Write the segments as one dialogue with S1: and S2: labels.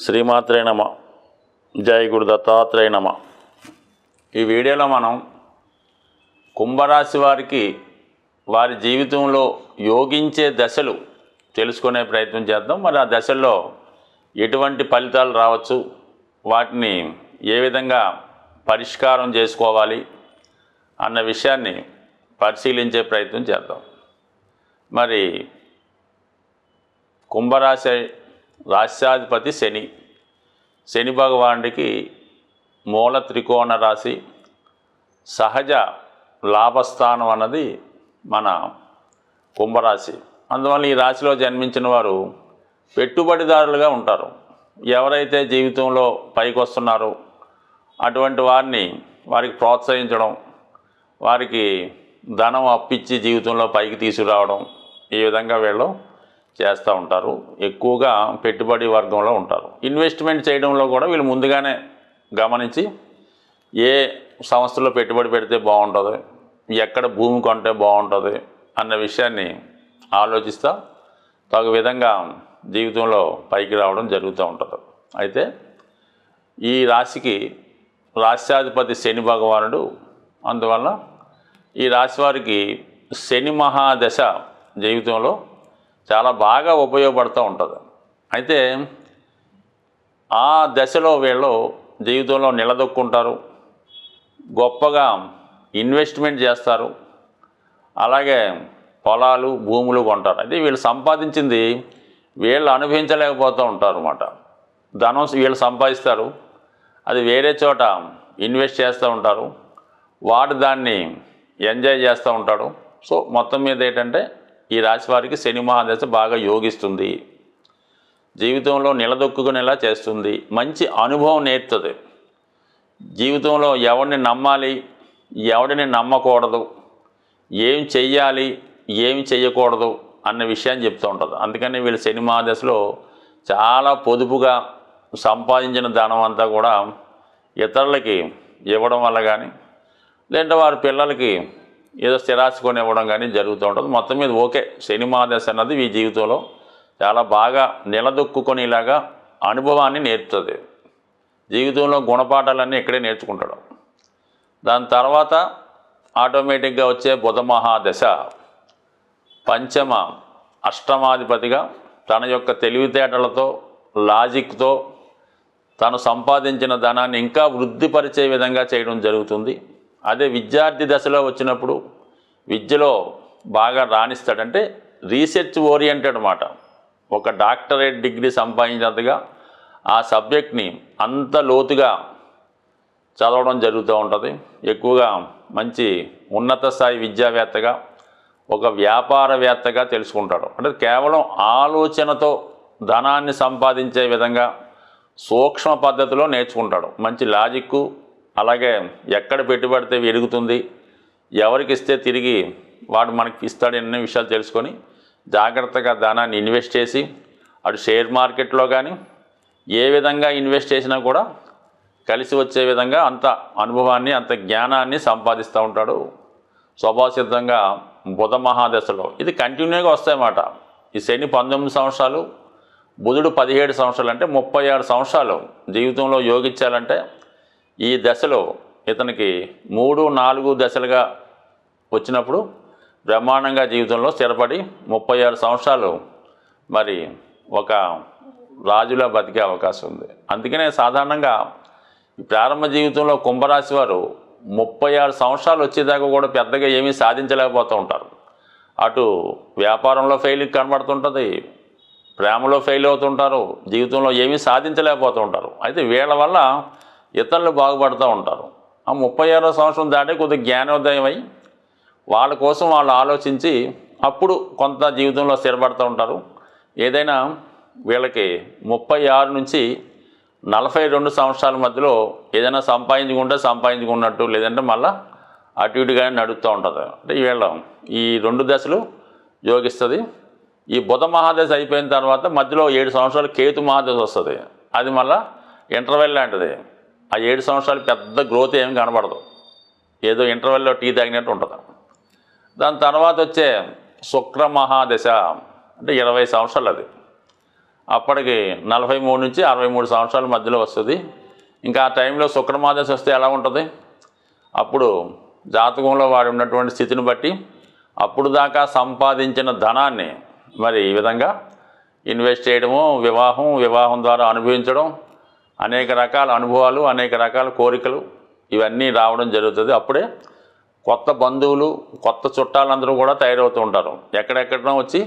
S1: శ్రీమాత్రే నమ. జై గురు దత్తాత్రేయ నమ. ఈ వీడియోలో మనం కుంభరాశి వారికి వారి జీవితంలో యోగించే దశలు తెలుసుకునే ప్రయత్నం చేద్దాం. మరి ఆ దశల్లో ఎటువంటి ఫలితాలు రావచ్చు, వాటిని ఏ విధంగా పరిష్కారం చేసుకోవాలి అన్న విషయాన్ని పరిశీలించే ప్రయత్నం చేద్దాం. మరి కుంభరాశి రాశ్యాధిపతి శని భగవానుడికి మూల త్రికోణ రాశి, సహజ లాభస్థానం అన్నది మన కుంభరాశి. అందువల్ల ఈ రాశిలో జన్మించిన వారు పెట్టుబడిదారులుగా ఉంటారు. ఎవరైతే జీవితంలో పైకి వస్తున్నారో అటువంటి వారికి ప్రోత్సహించడం, వారికి ధనం అప్పిచ్చి జీవితంలో పైకి తీసుకురావడం, ఈ విధంగా వీళ్ళు చేస్తూ ఉంటారు. ఎక్కువగా పెట్టుబడి వర్గంలో ఉంటారు. ఇన్వెస్ట్మెంట్ చేయడంలో కూడా వీళ్ళు ముందుగానే గమనించి ఏ సంస్థలో పెట్టుబడి పెడితే బాగుంటుంది, ఎక్కడ భూమి కొంటే బాగుంటుంది అన్న విషయాన్ని ఆలోచిస్తూ తగు విధంగా జీవితంలో పైకి రావడం జరుగుతూ ఉంటుంది. అయితే ఈ రాశికి రాశ్యాధిపతి శని భగవానుడు, అందువల్ల ఈ రాశి వారికి శని మహాదశ జీవితంలో చాలా బాగా ఉపయోగపడుతూ ఉంటుంది. అయితే ఆ దశలో వీళ్ళు జీవితంలో నిలదొక్కుంటారు, గొప్పగా ఇన్వెస్ట్మెంట్ చేస్తారు, అలాగే పొలాలు భూములు కొంటారు. అయితే వీళ్ళు సంపాదించింది వీళ్ళు అనుభవించలేకపోతూ ఉంటారు అన్నమాట. ధనం వీళ్ళు సంపాదిస్తారు, అది వేరే చోట ఇన్వెస్ట్ చేస్తూ ఉంటారు, వాడు దాన్ని ఎంజాయ్ చేస్తూ ఉంటాడు. సో మొత్తం మీద ఏంటంటే ఈ రాశి వారికి శని మహాదశ బాగా యోగిస్తుంది, జీవితంలో నిలదొక్కునేలా చేస్తుంది, మంచి అనుభవం నేర్పుతుంది. జీవితంలో ఎవరిని నమ్మాలి, ఎవరిని నమ్మకూడదు, ఏం చెయ్యాలి, ఏమి చెయ్యకూడదు అన్న విషయాన్ని చెప్తూ ఉంటుంది. అందుకని వీళ్ళు శని మహాదశలో చాలా పొదుపుగా సంపాదించిన ధనం అంతా కూడా ఇతరులకి ఇవ్వడం వల్ల కానీ, లేదంటే వారి పిల్లలకి ఏదో స్థిరాస్తి కొని ఇవ్వడం కానీ జరుగుతూ ఉంటుంది. మొత్తం మీద ఓకే, శని మహాదశ అన్నది ఈ జీవితంలో చాలా బాగా నిలదొక్కునేలాగా అనుభవాన్ని నేర్పుతుంది. జీవితంలో గుణపాఠాలన్నీ ఇక్కడే నేర్చుకుంటాడు. దాని తర్వాత ఆటోమేటిక్గా వచ్చే బుధ మహాదశ పంచమ అష్టమాధిపతిగా తన యొక్క తెలివితేటలతో, లాజిక్తో తను సంపాదించిన ధనాన్ని ఇంకా వృద్ధిపరిచే విధంగా చేయడం జరుగుతుంది. అదే విద్యార్థి దశలో వచ్చినప్పుడు విద్యలో బాగా రాణిస్తాడంటే రీసెర్చ్ ఓరియంటెడ్ అన్నమాట. ఒక డాక్టరేట్ డిగ్రీ సంపాదించినంతగా ఆ సబ్జెక్ట్ని అంత లోతుగా చదవడం జరుగుతూ ఉంటుంది. ఎక్కువగా మంచి ఉన్నత స్థాయి విద్యావేత్తగా, ఒక వ్యాపారవేత్తగా తెలుసుకుంటాడు. అంటే కేవలం ఆలోచనతో ధనాన్ని సంపాదించే విధంగా సూక్ష్మ పద్ధతిలో నేర్చుకుంటాడు. మంచి లాజిక్కు, అలాగే ఎక్కడ పెట్టుబడితే ఎరుగుతుంది, ఎవరికి ఇస్తే తిరిగి వాడు మనకి ఇస్తాడనే విషయాలు తెలుసుకొని జాగ్రత్తగా ధనాన్ని ఇన్వెస్ట్ చేసి, అటు షేర్ మార్కెట్లో కానీ ఏ విధంగా ఇన్వెస్ట్ చేసినా కూడా కలిసి వచ్చే విధంగా అంత అనుభవాన్ని, అంత జ్ఞానాన్ని సంపాదిస్తూ ఉంటాడు స్వభావసిద్ధంగా బుధ మహాదశలో. ఇది కంటిన్యూగా వస్తాయన్నమాట. ఈ శని 19 సంవత్సరాలు, బుధుడు 17 సంవత్సరాలు, అంటే 36 సంవత్సరాలు జీవితంలో యోగించాలంటే ఈ దశలో ఇతనికి 3, 4 దశలుగా వచ్చినప్పుడు బ్రహ్మాండంగా జీవితంలో స్థిరపడి 36 సంవత్సరాలు మరి ఒక రాజులా బతికే అవకాశం ఉంది. అందుకనే సాధారణంగా ఈ ప్రారంభ జీవితంలో కుంభరాశి వారు 36 సంవత్సరాలు వచ్చేదాకా కూడా పెద్దగా ఏమీ సాధించలేకపోతూ ఉంటారు. అటు వ్యాపారంలో ఫెయిల్ కనబడుతుంటుంది, ప్రేమలో ఫెయిల్ అవుతుంటారు, జీవితంలో ఏమీ సాధించలేకపోతూ ఉంటారు. అయితే వీళ్ళ వల్ల ఇతరులు బాగుపడుతూ ఉంటారు. ఆ 36వ సంవత్సరం దాటి కొద్దిగా జ్ఞానోదయం అయి వాళ్ళ కోసం వాళ్ళు ఆలోచించి అప్పుడు కొంత జీవితంలో స్థిరపడుతూ ఉంటారు. ఏదైనా వీళ్ళకి 36 నుంచి 42 సంవత్సరాల మధ్యలో ఏదైనా సంపాదించుకున్నట్టు, లేదంటే మళ్ళీ అటు ఇటుగానే నడుస్తూ ఉంటుంది. అంటే వీళ్ళ ఈ 2 దశలు యోగిస్తుంది. ఈ బుధ మహాదశ అయిపోయిన తర్వాత మధ్యలో 7 సంవత్సరాలు కేతు మహాదశ వస్తుంది. అది మళ్ళీ ఇంటర్వెల్ లాంటిది. ఆ 7 సంవత్సరాలు పెద్ద గ్రోత్ ఏమి కనబడదు, ఏదో ఇంటర్వెల్లో టీ తాగినట్టు ఉంటుంది. దాని తర్వాత వచ్చే శుక్ర మహాదశ అంటే 20 సంవత్సరాలు. అది అప్పటికి 43 నుంచి 63 సంవత్సరాల మధ్యలో వస్తుంది. ఇంకా ఆ టైంలో శుక్రమాదశ వస్తే ఎలా ఉంటుంది? అప్పుడు జాతకంలో వాడి ఉన్నటువంటి స్థితిని బట్టి అప్పుడు దాకా సంపాదించిన ధనాన్ని మరి ఈ విధంగా ఇన్వెస్ట్ చేయడము, వివాహం ద్వారా అనుభవించడం, అనేక రకాల అనుభవాలు, అనేక రకాల కోరికలు ఇవన్నీ రావడం జరుగుతుంది. అప్పుడే కొత్త బంధువులు, కొత్త చుట్టాలందరూ కూడా తయారవుతూ ఉంటారు. ఎక్కడెక్కడో వచ్చి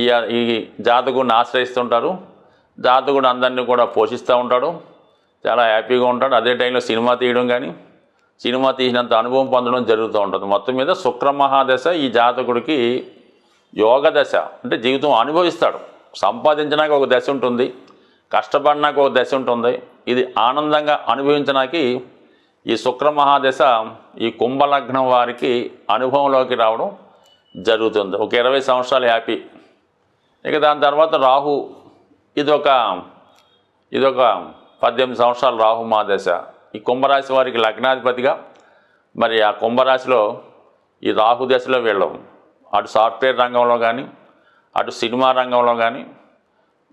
S1: ఈ జాతకుడిని ఆశ్రయిస్తుంటారు. జాతకుడు అందరినీ కూడా పోషిస్తూ ఉంటాడు, చాలా హ్యాపీగా ఉంటాడు. అదే టైంలో సినిమా తీయడం కానీ, సినిమా తీసినంత అనుభవం పొందడం జరుగుతూ ఉంటుంది. మొత్తం మీద శుక్రమహాదశ ఈ జాతకుడికి యోగ దశ. అంటే జీవితం అనుభవిస్తాడు. సంపాదించినాక ఒక దశ ఉంటుంది, కష్టపడినాక ఒక దశ ఉంటుంది. ఇది ఆనందంగా అనుభవించడానికి ఈ శుక్రమహాదశ ఈ కుంభలగ్నం వారికి అనుభవంలోకి రావడం జరుగుతుంది. ఒక 20 సంవత్సరాలు హ్యాపీ. ఇక దాని తర్వాత రాహు, ఇదొక 18 సంవత్సరాలు రాహు మహాదశ. ఈ కుంభరాశి వారికి లగ్నాధిపతిగా మరి ఆ కుంభరాశిలో ఈ రాహు దశలో వీళ్ళం అటు సాఫ్ట్వేర్ రంగంలో కానీ, అటు సినిమా రంగంలో కానీ,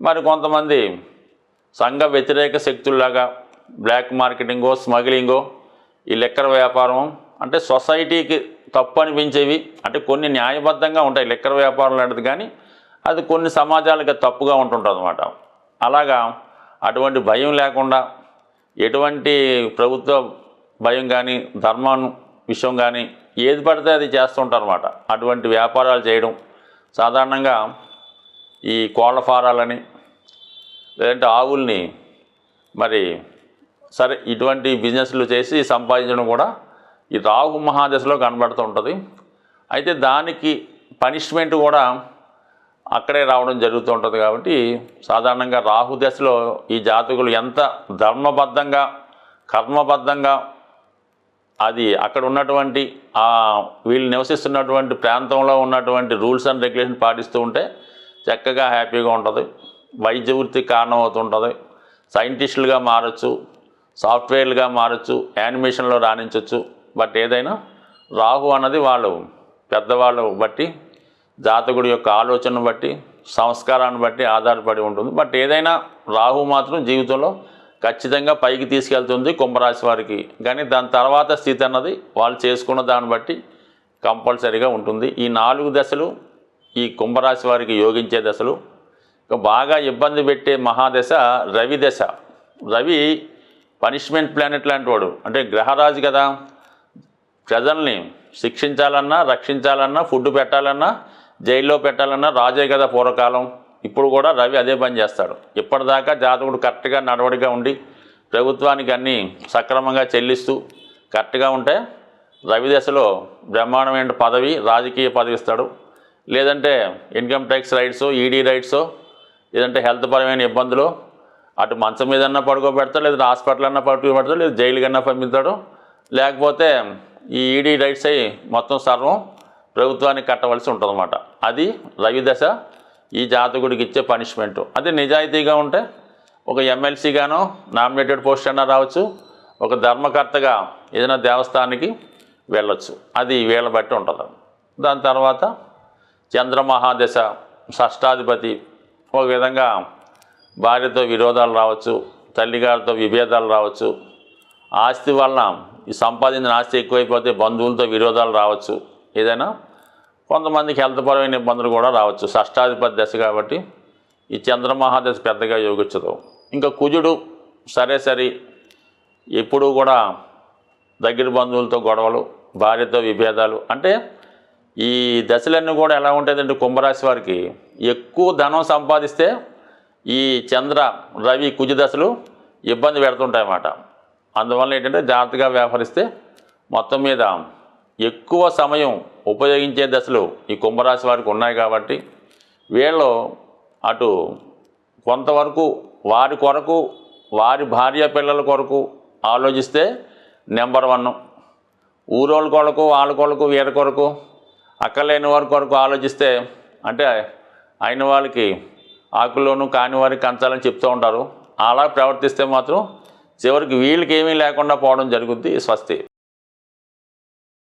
S1: మరి కొంతమంది సంఘ వ్యతిరేక శక్తుల్లాగా బ్లాక్ మార్కెటింగో, స్మగ్లింగో, ఈ లిక్కర్ వ్యాపారం, అంటే సొసైటీకి తప్పు అనిపించేవి, అంటే కొన్ని న్యాయబద్ధంగా ఉంటాయి లిక్కర్ వ్యాపారం లాంటిది, కానీ అది కొన్ని సమాజాలకి తప్పుగా ఉంటుంటుంది అన్నమాట. అలాగా అటువంటి భయం లేకుండా, ఎటువంటి ప్రభుత్వ భయం కానీ, ధర్మం విషయం కానీ ఏది పడితే అది చేస్తుంటారు అన్నమాట. అటువంటి వ్యాపారాలు చేయడం సాధారణంగా ఈ కోళ్ల ఫారాలని, లేదంటే ఆవుల్ని మరి సరే ఇటువంటి బిజినెస్లు చేసి సంపాదించడం కూడా ఈ రాహు మహాదశలో కనబడుతూ ఉంటుంది. అయితే దానికి పనిష్మెంట్ కూడా అక్కడే రావడం జరుగుతూ ఉంటుంది. కాబట్టి సాధారణంగా రాహు దశలో ఈ జాతకులు ఎంత ధర్మబద్ధంగా, కర్మబద్ధంగా అది అక్కడ ఉన్నటువంటి వీళ్ళు నివసిస్తున్నటువంటి ప్రాంతంలో ఉన్నటువంటి రూల్స్ అండ్ రెగ్యులేషన్ పాటిస్తూ ఉంటే చక్కగా హ్యాపీగా ఉంటుంది. వైద్య వృత్తికి కారణం అవుతుంటుంది. సైంటిస్టులుగా మారచ్చు, సాఫ్ట్వేర్లుగా మారచ్చు, యానిమేషన్లో రాణించవచ్చు. బట్ ఏదైనా రాహు అన్నది వాళ్ళు పెద్దవాళ్ళు బట్టి, జాతకుడి యొక్క ఆలోచనను బట్టి, సంస్కారాన్ని బట్టి ఆధారపడి ఉంటుంది. బట్ ఏదైనా రాహు మాత్రం జీవితంలో ఖచ్చితంగా పైకి తీసుకెళ్తుంది కుంభరాశి వారికి. కానీ దాని తర్వాత స్థితి అన్నది వాళ్ళు చేసుకున్న దాన్ని బట్టి కంపల్సరీగా ఉంటుంది. ఈ 4 దశలు ఈ కుంభరాశి వారికి యోగించే దశలు. బాగా ఇబ్బంది పెట్టే మహాదశ రవి దశ. రవి పనిష్మెంట్ ప్లానెట్ లాంటి వాడు, అంటే గ్రహరాజు కదా. ప్రజల్ని శిక్షించాలన్నా, రక్షించాలన్నా, ఫుడ్ పెట్టాలన్నా, జైల్లో పెట్టాలన్నా రాజే కదా పూర్వకాలం. ఇప్పుడు కూడా రవి అదే పని చేస్తాడు. ఇప్పటిదాకా జాతకుడు కరెక్ట్గా నడవడిగా ఉండి ప్రభుత్వానికి అన్నీ సక్రమంగా చెల్లిస్తూ కరెక్ట్గా ఉంటే రవి దశలో బ్రహ్మాండమైన పదవి, రాజకీయ పదవి ఇస్తాడు. లేదంటే income tax rights, ED rights, లేదంటే హెల్త్ పరమైన ఇబ్బందులు, అటు మంచం మీదన్నా పడుకోబెడతాడు, లేదా హాస్పిటల్ అన్నా పడుకోబెడతాడు, లేదా జైలు కన్నా పంపిస్తాడు. లేకపోతే ఈ ఈడీ రైట్స్ అయ్యి మొత్తం సర్వం ప్రభుత్వానికి కట్టవలసి ఉంటుందన్నమాట. అది రవి దశ ఈ జాతకుడికి ఇచ్చే పనిష్మెంటు. అది నిజాయితీగా ఉంటే ఒక ఎమ్మెల్సీగానో నామినేటెడ్ పోస్ట్ అన్నా రావచ్చు, ఒక ధర్మకర్తగా ఏదైనా దేవస్థానానికి వెళ్ళొచ్చు. అది వీళ్ళ బట్టి ఉంటుంది. దాని తర్వాత చంద్రమహాదశ షష్టాధిపతి. ఒక విధంగా భార్యతో విరోధాలు రావచ్చు, తల్లిగారితో విభేదాలు రావచ్చు, ఆస్తి వలన ఈ సంపాదించిన ఆస్తి ఎక్కువైపోతే బంధువులతో విరోధాలు రావచ్చు, ఏదైనా కొంతమందికి హెల్త్ పరమైన ఇబ్బందులు కూడా రావచ్చు. షష్టాధిపతి దశ కాబట్టి ఈ చంద్రమహాదశ పెద్దగా యోగించదు. ఇంకా కుజుడు సరే ఎప్పుడూ కూడా దగ్గర బంధువులతో గొడవలు, భార్యతో విభేదాలు. అంటే ఈ దశలన్నీ కూడా ఎలా ఉంటాయంటే కుంభరాశి వారికి ఎక్కువ ధనం సంపాదిస్తే ఈ చంద్ర రవి కుజ దశలు ఇబ్బంది పెడుతుంటాయన్నమాట. అందువల్ల ఏంటంటే జాగ్రత్తగా వ్యవహరిస్తే మొత్తం మీద ఎక్కువ సమయం ఉపయోగించే దశలు ఈ కుంభరాశి వారికి ఉన్నాయి. కాబట్టి వీళ్ళు అటు కొంతవరకు వారి కొరకు, వారి భార్య పిల్లల కొరకు ఆలోచిస్తే నెంబర్ 1. ఊరోళ్ళ కొరకు, వాళ్ళ కొరకు, వీరి కొరకు, అక్కర్లేని వారి కొరకు ఆలోచిస్తే, అంటే అయిన వాళ్ళకి ఆకుల్లోనూ కాని వారికి కంచాలని చెప్తూ ఉంటారు. అలా ప్రవర్తిస్తే మాత్రం చివరికి వీళ్ళకి ఏమీ లేకుండా పోవడం జరుగుద్ది. స్వస్తి.